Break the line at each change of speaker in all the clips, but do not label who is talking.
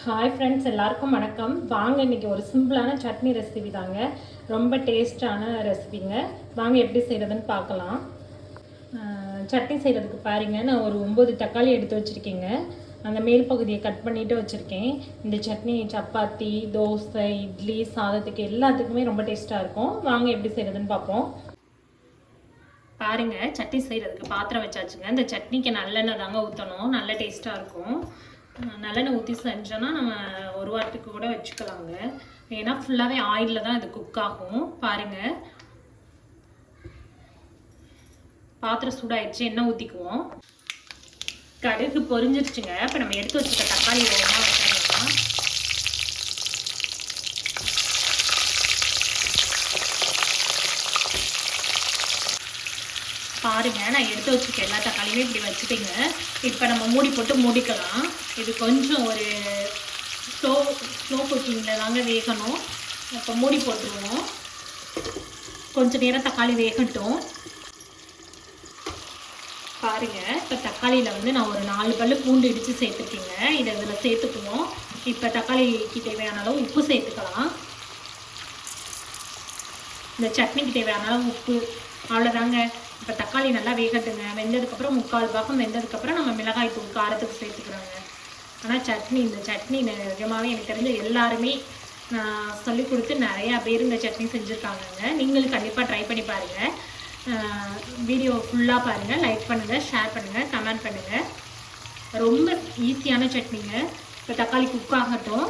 Hi friends, எல்லாருக்கும் வணக்கம். வாங்க இன்றைக்கி ஒரு சிம்பிளான சட்னி ரெசிபி தாங்க. ரொம்ப டேஸ்டான ரெசிபிங்க. வாங்க எப்படி செய்கிறதுன்னு பார்க்கலாம். சட்னி செய்கிறதுக்கு பாருங்க, நான் ஒரு 9 தக்காளி எடுத்து வச்சுருக்கேங்க. அந்த மேல் பகுதியை கட் பண்ணிவிட்டு வச்சுருக்கேன். இந்த சட்னி சப்பாத்தி, தோசை, இட்லி, சாதத்துக்கு எல்லாத்துக்குமே ரொம்ப டேஸ்ட்டாக இருக்கும். வாங்க எப்படி செய்கிறதுன்னு பார்ப்போம். பாருங்கள், சட்னி செய்கிறதுக்கு பாத்திரம் வச்சாச்சுங்க. இந்த சட்னிக்கு நல்லெண்ணெய் தாங்க ஊற்றணும், நல்ல டேஸ்ட்டாக இருக்கும். நல்லெண்ணெய் ஊற்றி செஞ்சோன்னா நம்ம ஒரு வாரத்துக்கு கூட வச்சுக்கலாங்க. ஏன்னா ஃபுல்லாகவே ஆயிலில் தான் இது குக் ஆகும். பாருங்கள், பாத்திரம் சூடாயிடுச்சு, எண்ணெய் ஊற்றிக்குவோம். கடுகு பொரிஞ்சிருச்சுங்க. இப்போ நம்ம எடுத்து வச்சுக்க தக்காளி வேகமாக வச்சிடலாம். பாருங்க, நான் எடுத்து வச்சுக்க எல்லா தக்காளியுமே இப்படி வச்சுட்டேங்க. இப்போ நம்ம மூடி போட்டு மூடிக்கலாம். இது கொஞ்சம் ஒரு ஸ்லோ குக்கிங்கில் தாங்க வேகணும். இப்போ மூடி போட்டுருவோம். கொஞ்சம் நேரம் தக்காளி வேகட்டும். பாருங்க, இப்போ தக்காளியில் நான் ஒரு 4 பல்லு பூண்டு இடித்து சேர்த்துருக்கேங்க. இதை இதில் சேர்த்துக்குவோம். இப்போ தக்காளிக்கு தேவையான அளவு உப்பு சேர்த்துக்கலாம். இந்த சட்னிக்கு தேவையான அளவு உப்பு, அவ்வளோதாங்க. இப்போ தக்காளி நல்லா வேகட்டுங்க. வெந்ததுக்கப்புறம் 3/4 பாகம் வெந்ததுக்கப்புறம் நம்ம மிளகாய் தூள் காரத்துக்கு சேர்த்துக்கிறோங்க. ஆனால் இந்த சட்னி நிஜமாகவே எனக்கு தெரிஞ்ச எல்லாருமே நான் சொல்லிக் கொடுத்து நிறையா பேர் இந்த சட்னி செஞ்சுருக்காங்கங்க. நீங்களும் கண்டிப்பாக ட்ரை பண்ணி பாருங்கள். வீடியோ ஃபுல்லாக பாருங்கள், லைக் பண்ணுங்கள், ஷேர் பண்ணுங்கள், கமெண்ட் பண்ணுங்கள். ரொம்ப ஈஸியான சட்னிங்க. இப்போ தக்காளி குக் ஆகட்டும்.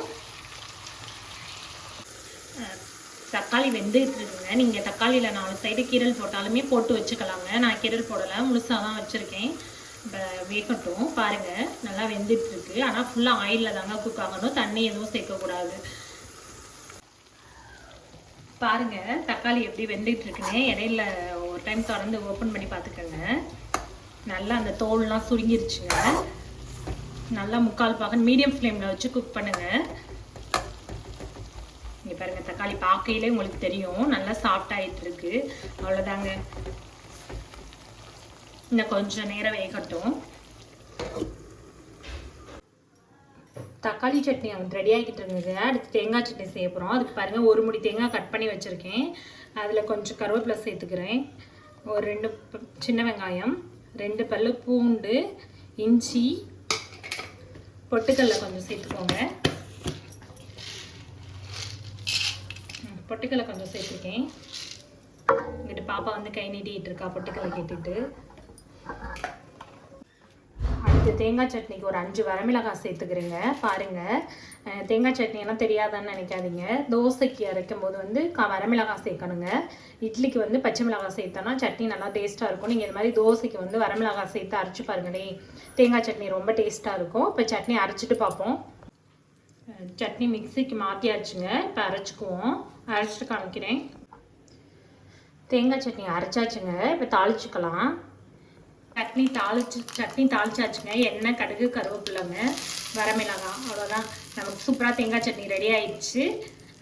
தக்காளி வெந்துட்டு இருக்குங்க. நீங்கள் தக்காளியில் 4 சைடு கீரல் போட்டாலுமே போட்டு வச்சுக்கலாங்க. நான் கீரல் போடலை, முழுசாக தான் வச்சுருக்கேன். இப்போ வேகட்டும். பாருங்கள், நல்லா வெந்துட்டுருக்கு. ஆனால் ஃபுல்லாக ஆயிலில் தாங்க குக் ஆகணும், தண்ணி எதுவும் சேர்க்கக்கூடாது. பாருங்கள், தக்காளி எப்படி வெந்துட்டுருக்குன்னு இடையில ஒரு டைம் தொடர்ந்து ஓப்பன் பண்ணி பார்த்துக்கோங்க. நல்லா அந்த தோல்லாம் சுருங்கிருச்சுங்க. நல்லா 3/4 பாகம் மீடியம் ஃப்ளேமில் வச்சு குக் பண்ணுங்கள். இங்கே பாருங்கள், தக்காளி பார்க்கையிலே உங்களுக்கு தெரியும் நல்லா சாஃப்டாகிட்டு இருக்கு. அவ்வளோதாங்க, இன்னும் கொஞ்சம் நேரம் வேகட்டும். தக்காளி சட்னி அவங்க ரெடி ஆகிட்டு இருந்தது. அடுத்து தேங்காய் சட்னி செய்ய போகிறோம். அதுக்கு பாருங்கள், 1 முடி தேங்காய் கட் பண்ணி வச்சுருக்கேன். அதில் கொஞ்சம் கருவேப்பிலை சேர்த்துக்கிறேன். ஒரு 2 சின்ன வெங்காயம், 2 பல்லு பூண்டு, இஞ்சி, பொட்டுக்கல்லை கொஞ்சம் சேர்த்துக்கோங்க. பொட்டுக்கல்லை கொஞ்சம் சேர்த்துருக்கேன். இங்கிட்டு பாப்பா கை நீட்டிகிட்டு இருக்கா பொட்டுக்கல்லை கேட்டுட்டு. அடுத்து தேங்காய் சட்னிக்கு ஒரு 5 வரமிளகாய் சேர்த்துக்கிறேங்க. பாருங்கள், தேங்காய் சட்னி எல்லாம் தெரியாதான்னு நினைக்காதீங்க. தோசைக்கு அரைக்கும் போது வரமிளகாய் சேர்க்கணுங்க. இட்லிக்கு பச்சை மிளகாய் சேர்த்தோன்னா சட்னி நல்லா டேஸ்ட்டாக இருக்கும். நீங்கள் இது மாதிரி தோசைக்கு வரமிளகாய் சேர்த்து அரைச்சி பாருங்களே, தேங்காய் சட்னி ரொம்ப டேஸ்ட்டாக இருக்கும். இப்போ சட்னி அரைச்சிட்டு பார்ப்போம். சட்னி மிக்சிக்கு மாற்றியாச்சுங்க. இப்போ அரைச்சிக்குவோம். அரைச்சிட்டு காமிக்கிறேன். தேங்காய் சட்னி அரைச்சாச்சுங்க. இப்போ தாளிச்சுக்கலாம். சட்னி தாளிச்சாச்சுங்க. எண்ணெய், கடுகு, கருவேப்பிலைங்க, வரமிளகாய், அவ்வளோதான். நமக்கு சூப்பராக தேங்காய் சட்னி ரெடி ஆயிடுச்சு.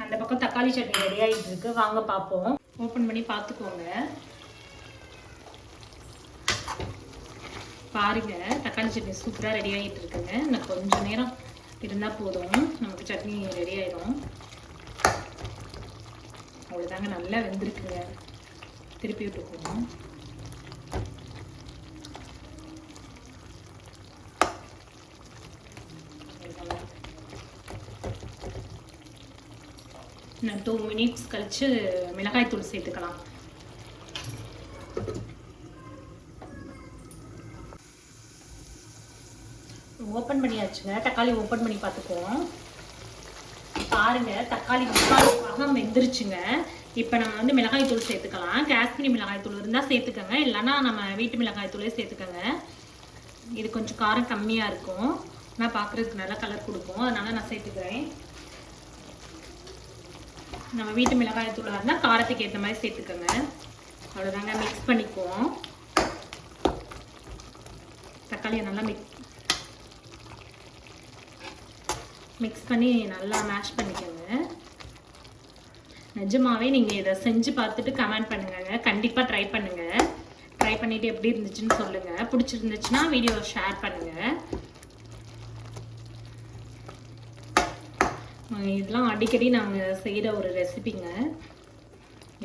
அந்த பக்கம் தக்காளி சட்னி ரெடி ஆகிட்டு இருக்கு. வாங்க பார்ப்போம். ஓப்பன் பண்ணி பார்த்துக்கோங்க. பாருங்க, தக்காளி சட்னி சூப்பராக ரெடி ஆகிட்டு இருக்குங்க. இன்னும் கொஞ்சம் நேரம் இருந்தால் போதும், நமக்கு சட்னி ரெடி ஆயிடும். அவ்வளோதாங்க, நல்லா வெந்திருக்குங்க. திருப்பி விட்டுக்குவோம். இன்னும் 2 மினிட்ஸ் கழிச்சு மிளகாய் தூள் சேர்த்துக்கலாம். ஓப்பன் பண்ணியாச்சுங்க. தக்காளி ஓப்பன் பண்ணி பார்த்துக்குவோம். பாருங்க, தக்காளி 3/4 பாகம் வெந்துருச்சுங்க. இப்போ நம்ம மிளகாய் தூள் சேர்த்துக்கலாம். காஷ்மீரி மிளகாய் தூள் இருந்தால் சேர்த்துக்கோங்க, இல்லைன்னா நம்ம வீட்டு மிளகாய் தூளே சேர்த்துக்கோங்க. இது கொஞ்சம் காரம் கம்மியாக இருக்கும், நான் பார்க்குறதுக்கு நல்லா கலர் கொடுக்கும், அதனால நான் சேர்த்துக்கிறேன். நம்ம வீட்டு மிளகாய் தூளாக இருந்தால் காரத்துக்கு ஏற்ற மாதிரி சேர்த்துக்கோங்க. அவ்வளோதாங்க, மிக்ஸ் பண்ணிக்குவோம். தக்காளியை நல்லா மிக்ஸ் பண்ணி நல்லா மேஷ் பண்ணிக்கோங்க. நிஜமாவே நீங்கள் இதை செஞ்சு பார்த்துட்டு கமெண்ட் பண்ணுங்க. கண்டிப்பாக ட்ரை பண்ணுங்கள். ட்ரை பண்ணிவிட்டு எப்படி இருந்துச்சுன்னு சொல்லுங்கள். பிடிச்சிருந்துச்சுன்னா வீடியோவை ஷேர் பண்ணுங்கள். இதெல்லாம் அடிக்கடி நாங்கள் செய்கிற ஒரு ரெசிபிங்க.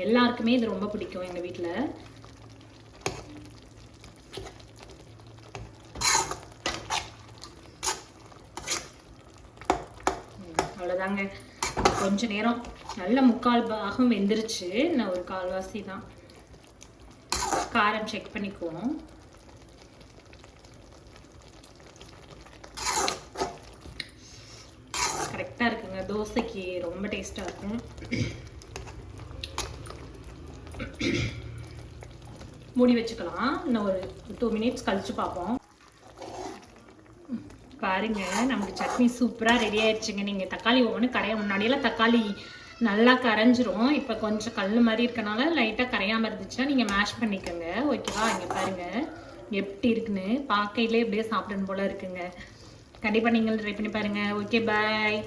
எல்லாருக்குமே இது ரொம்ப பிடிக்கும் எங்கள் வீட்டில். அவ்வளோதாங்க. கொஞ்ச நேரம் நல்ல 3/4 பாகம் வெந்துருச்சு. நான் ஒரு 1/4வாசி தான். காரம் செக் பண்ணிக்குவோம். கரெக்டாக இருக்குங்க. தோசைக்கு ரொம்ப டேஸ்ட்டாக இருக்கும். மூடி வச்சுக்கலாம். இன்னும் ஒரு 2 மினிட்ஸ் கழிச்சு பார்ப்போம். பாருங்க, நமக்கு சட்னி சூப்பராக ரெடி ஆயிடுச்சுங்க. நீங்கள் தக்காளி ஒவ்வொன்று முன்னாடியெல்லாம் தக்காளி நல்லா கரைஞ்சிரும். இப்போ கொஞ்சம் கல் மாதிரி இருக்கனால லைட்டாக கரையாமல் இருந்துச்சுன்னா நீங்கள் மேஷ் பண்ணிக்கோங்க. ஓகேவா? இங்கே பாருங்கள் எப்படி இருக்குன்னு. பார்க்கையிலே எப்படியே சாப்பிடணும் போல இருக்குங்க. கண்டிப்பாக நீங்களும் ட்ரை பண்ணி பாருங்கள். ஓகே, பாய்.